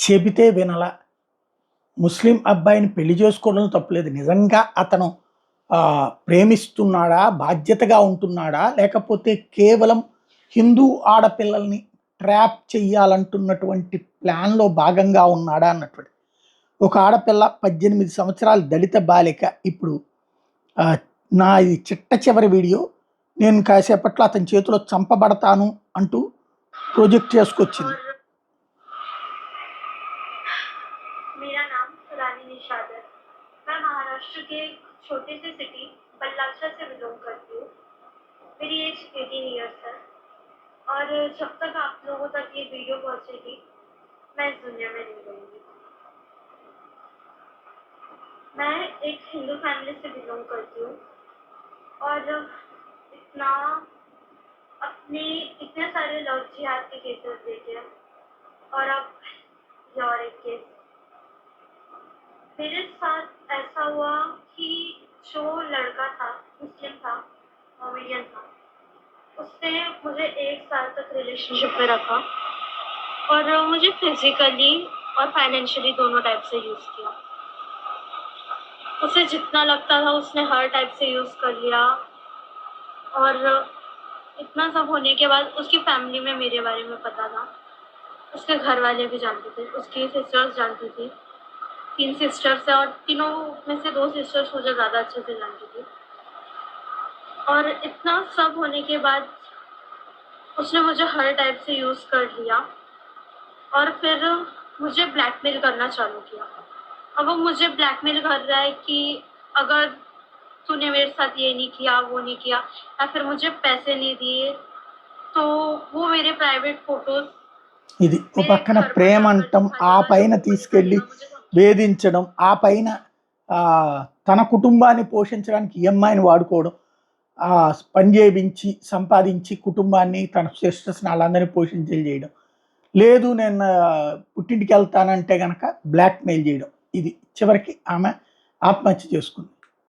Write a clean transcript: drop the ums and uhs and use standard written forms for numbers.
చెబితే వినల. ముస్లిం అబ్బాయిని పెళ్లి చేసుకోవడం తప్పులేదు. నిజంగా అతను ప్రేమిస్తున్నాడా, బాధ్యతగా ఉంటున్నాడా, లేకపోతే కేవలం హిందూ ఆడపిల్లల్ని ట్రాప్ చెయ్యాలంటున్నటువంటి ప్లాన్లో భాగంగా ఉన్నాడా అన్నటువంటి. ఒక ఆడపిల్ల 18 సంవత్సరాల దళిత బాలిక ఇప్పుడు నా ఇది చిట్ట చివరి వీడియో, నేను కాసేపట్లో అతని చేతిలో చంపబడతాను అంటూ ప్రొజెక్ట్ చేసుకొచ్చింది. महाराष्ट्र के छोटे से सिटी बल्लाचा से बिलोंग करती हूँ। मेरी एज 18 ईयर्स है और जब तक आप लोगों तक ये वीडियो पहुंचेगी मैं इस दुनिया में नहीं रहूँगी। मैं एक हिंदू फैमिली से बिलोंग करती हूँ और इतने सारे लव जिहाद के केसेस देखे और अब ये और एक केस मेरे साथ ऐसा हुआ कि जो लड़का था मुस्लिम था, मोमेडियन था, उसने मुझे 1 साल तक रिलेशनशिप में रखा और मुझे फिजिकली और फाइनेंशियली दोनों टाइप से यूज़ किया। उसे जितना लगता था उसने हर टाइप से यूज़ कर लिया और इतना सब होने के बाद उसकी फैमिली में मेरे बारे में पता था, उसके घर वाले भी जानते थे, उसकी सिस्टर्स जानती थी। 3 सिस्टर्स है और तीनों में से 2 सिस्टर्स मुझे ज़्यादा अच्छे से जानती थी। और इतना सब होने के बाद उसने मुझे हर टाइप से यूज़ कर लिया और फिर मुझे ब्लैकमेल करना चालू किया। अब वो मुझे ब्लैकमेल कर रहा है कि अगर तूने मेरे साथ ये नहीं किया, वो नहीं किया, या फिर मुझे पैसे नहीं दिए तो वो मेरे प्राइवेट फोटोज ఇది ఒక పక్కన ప్రేమ అంటం, ఆ పైన తీసుకెళ్ళి వేధించడం, ఆ పైన తన కుటుంబాన్ని పోషించడానికి ఈ అమ్మాయిని వాడుకోవడం, పని చేయించి సంపాదించి కుటుంబాన్ని తన సిస్టర్స్ని వాళ్ళందరినీ పోషించేది చేయడం, లేదు నేను పుట్టింటికి వెళ్తానంటే కనుక బ్లాక్మెయిల్ చేయడం. ఇది చివరికి ఆమె ఆత్మహత్య చేసుకుంది.